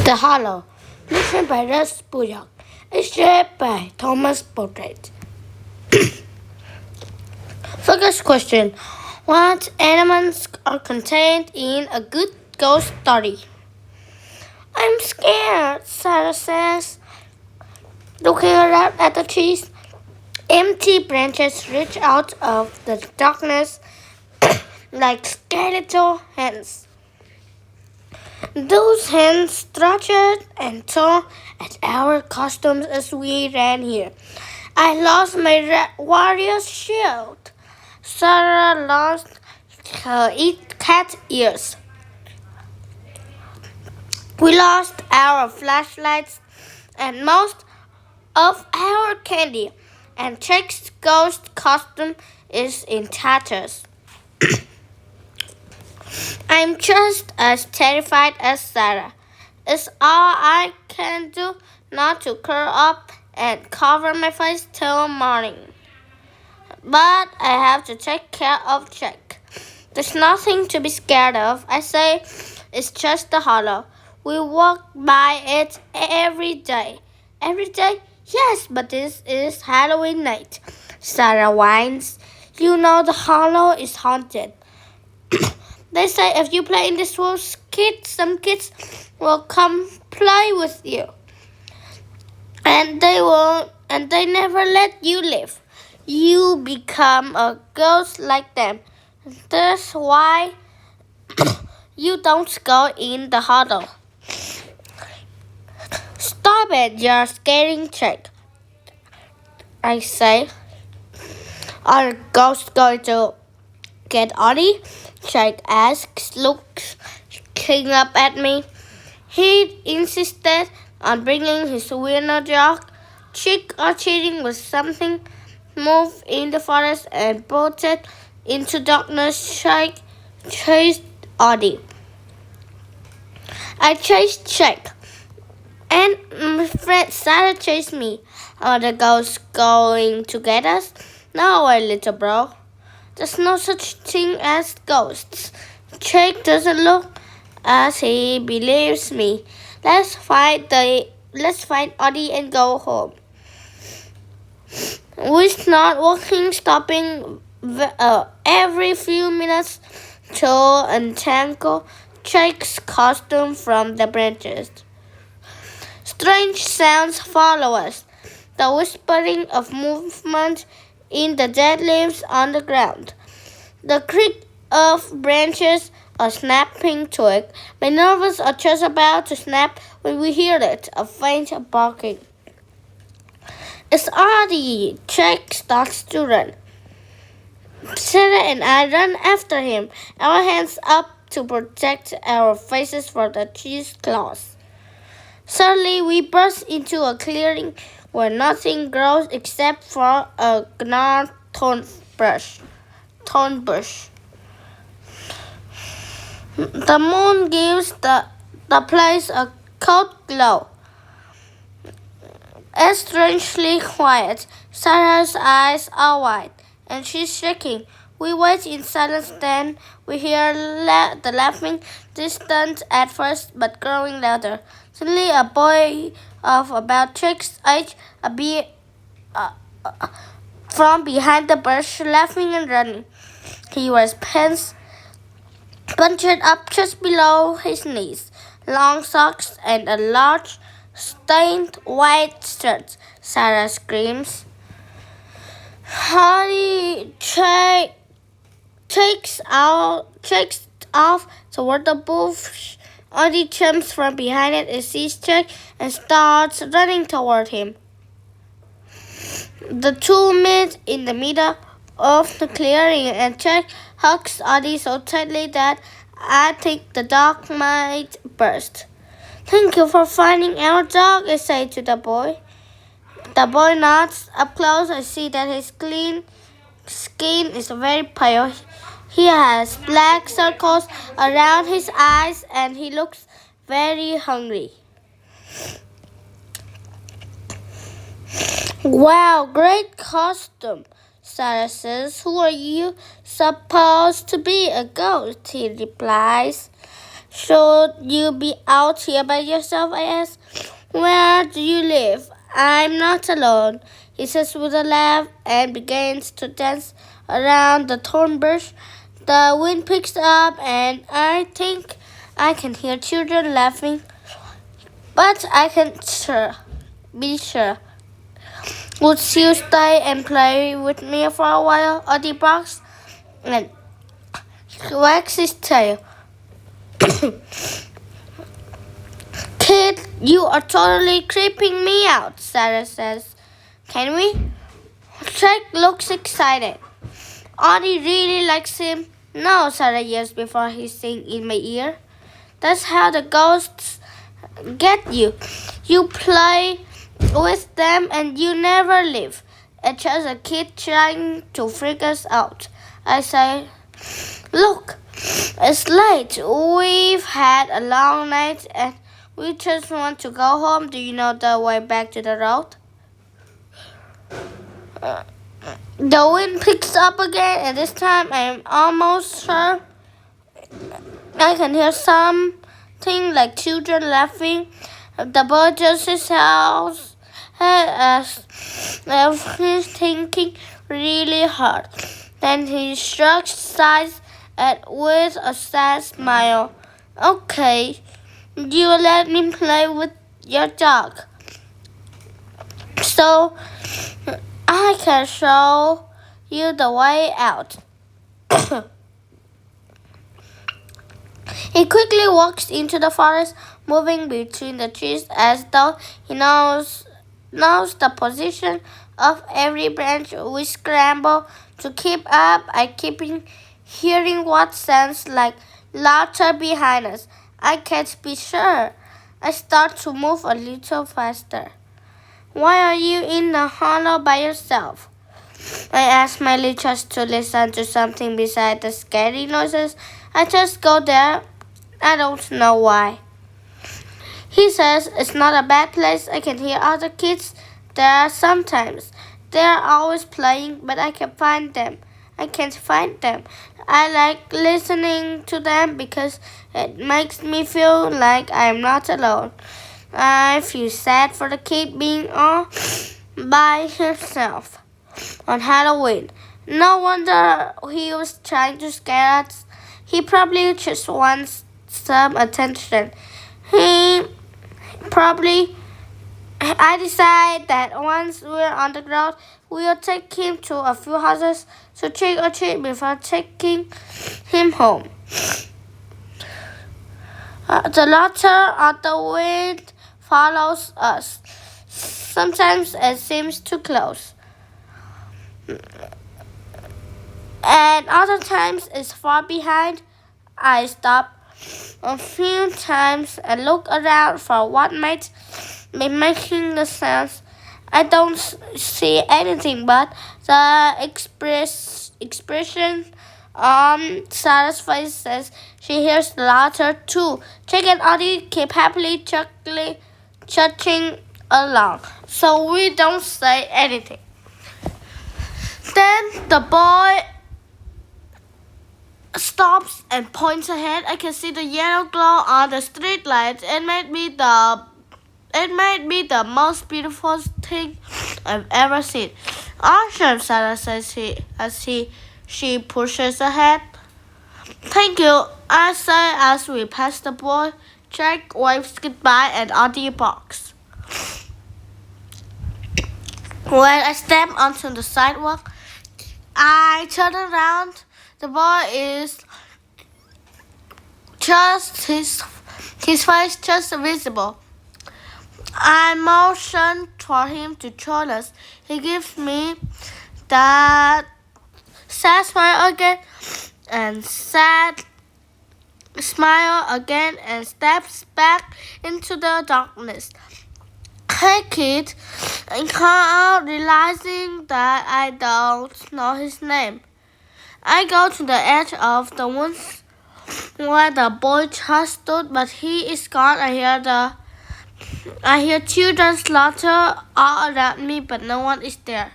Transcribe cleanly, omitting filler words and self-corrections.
The Hollow, written by Russ Buyok, illustrated by Thomas Portrait. Focus question: what elements are contained in a good ghost story? I'm scared, Sarah says, looking around at the trees. Empty branches reach out of the darkness like skeletal hands. Those hands stretched and tore at our costumes as we ran here. I lost my warrior's shield. Sarah lost her cat ears. We lost our flashlights and most of our candy, and Jake's ghost costume is in tatters. I'm just as terrified as Sarah. It's all I can do not to curl up and cover my face till morning. But I have to take care of Jake. There's nothing to be scared of. I say it's just the hollow. We walk by it every day. Every day? Yes, but this is Halloween night. Sarah whines. You know the hollow is haunted. They say if you play in this room, some kids will come play with you. And they never let you live. You become a ghost like them. That's why you don't go in the hollow. Stop it, you're scaring Jake. I say. Are ghosts going to get Audie? Jake asks, looking up at me. He insisted on bringing his winner dog. Trick or treating was something. Moved in the forest and bolted into darkness. Jake chased Audie. I chased Jake, and my friend Sarah chased me. Are the ghosts going to get us? No way, little bro. There's no such thing as ghosts. Jake doesn't look as he believes me. Let's find Audie and go home. We start walking, stopping every few minutes to untangle Jake's costume from the branches. Strange sounds follow us. The whispering of movement in the dead leaves on the ground. The creak of branches, a snapping twig. My nerves are just about to snap when we hear it, a faint barking. It's Audie! Jake starts to run. Sarah and I run after him, our hands up to protect our faces from the cheese claws. Suddenly, we burst into a clearing where nothing grows except for a gnarled thorn bush. The moon gives the place a cold glow. It's strangely quiet. Sarah's eyes are wide, and she's shaking. We wait in silence, then we hear the laughing, distant at first, but growing louder. Suddenly, a boy of about Jake's age appeared from behind the bush, laughing and running. He wears pants bunched up just below his knees, long socks, and a large, stained white shirt. Sarah screams. Hardy takes off toward the bush. Audie jumps from behind it and sees Jake and starts running toward him. The two meet in the middle of the clearing, and Jake hugs Audie so tightly that I think the dog might burst. Thank you for finding our dog, I say to the boy. The boy nods. Up close, I see that his clean skin is very pale. He has black circles around his eyes and he looks very hungry. Wow, great costume, Sarah says. Who are you supposed to be? A ghost, he replies. Should you be out here by yourself? I asked. Where do you live? I'm not alone, he says with a laugh and begins to dance around the thorn bush. The wind picks up and I think I can hear children laughing, but I can't be sure. Would you stay and play with me for a while? Oddie barks and wags his tail. Kid, you are totally creeping me out, Sarah says. Can we? Jack looks excited. Audie really likes him. No, Sarah yells before he sings in my ear. That's how the ghosts get you. You play with them and you never leave. It's just a kid trying to freak us out. I say, look, it's late. We've had a long night and we just want to go home. Do you know the way back to the road? The wind picks up again, and this time I'm almost sure I can hear something like children laughing. The boy just his house as he's thinking really hard. Then he shrugs his eyes with a sad smile. Okay, you let me play with your dog, so I can show you the way out. He quickly walks into the forest, moving between the trees as though he knows the position of every branch. We scramble to keep up. I keep hearing what sounds like laughter behind us. I can't be sure. I start to move a little faster. Why are you in the hollow by yourself? I ask Miley just to listen to something beside the scary noises. I just go there. I don't know why. He says it's not a bad place. I can hear other kids there sometimes. They're always playing, but I can't find them. I like listening to them because it makes me feel like I'm not alone. I feel sad for the kid being all by himself on Halloween. No wonder he was trying to scare us. He probably just wants some attention. I decide that once we're on the ground, we'll take him to a few houses to trick or treat before taking him home. The laughter on the wind follows us. Sometimes it seems too close, and other times it's far behind. I stop a few times and look around for what might be making the sounds. I don't see anything, but the expression on Sarah's face says she hears the laughter too. Jack and Audie keep happily chuckling along, so we don't say anything. Then the boy stops and points ahead. I can see the yellow glow on the street lights. It might be the most beautiful thing I've ever seen. Awesome, Sarah says she pushes ahead. Thank you, I say as we pass the boy. Jack waves goodbye and Audie barks. When I step onto the sidewalk, I turn around. The boy is just his face just visible. I motion for him to join us. He gives me that sad smile again and steps back into the darkness. Hey kid, I call out, realizing that I don't know his name. I go to the edge of the woods where the boy just stood, but he is gone. I hear children's laughter all around me, but no one is there.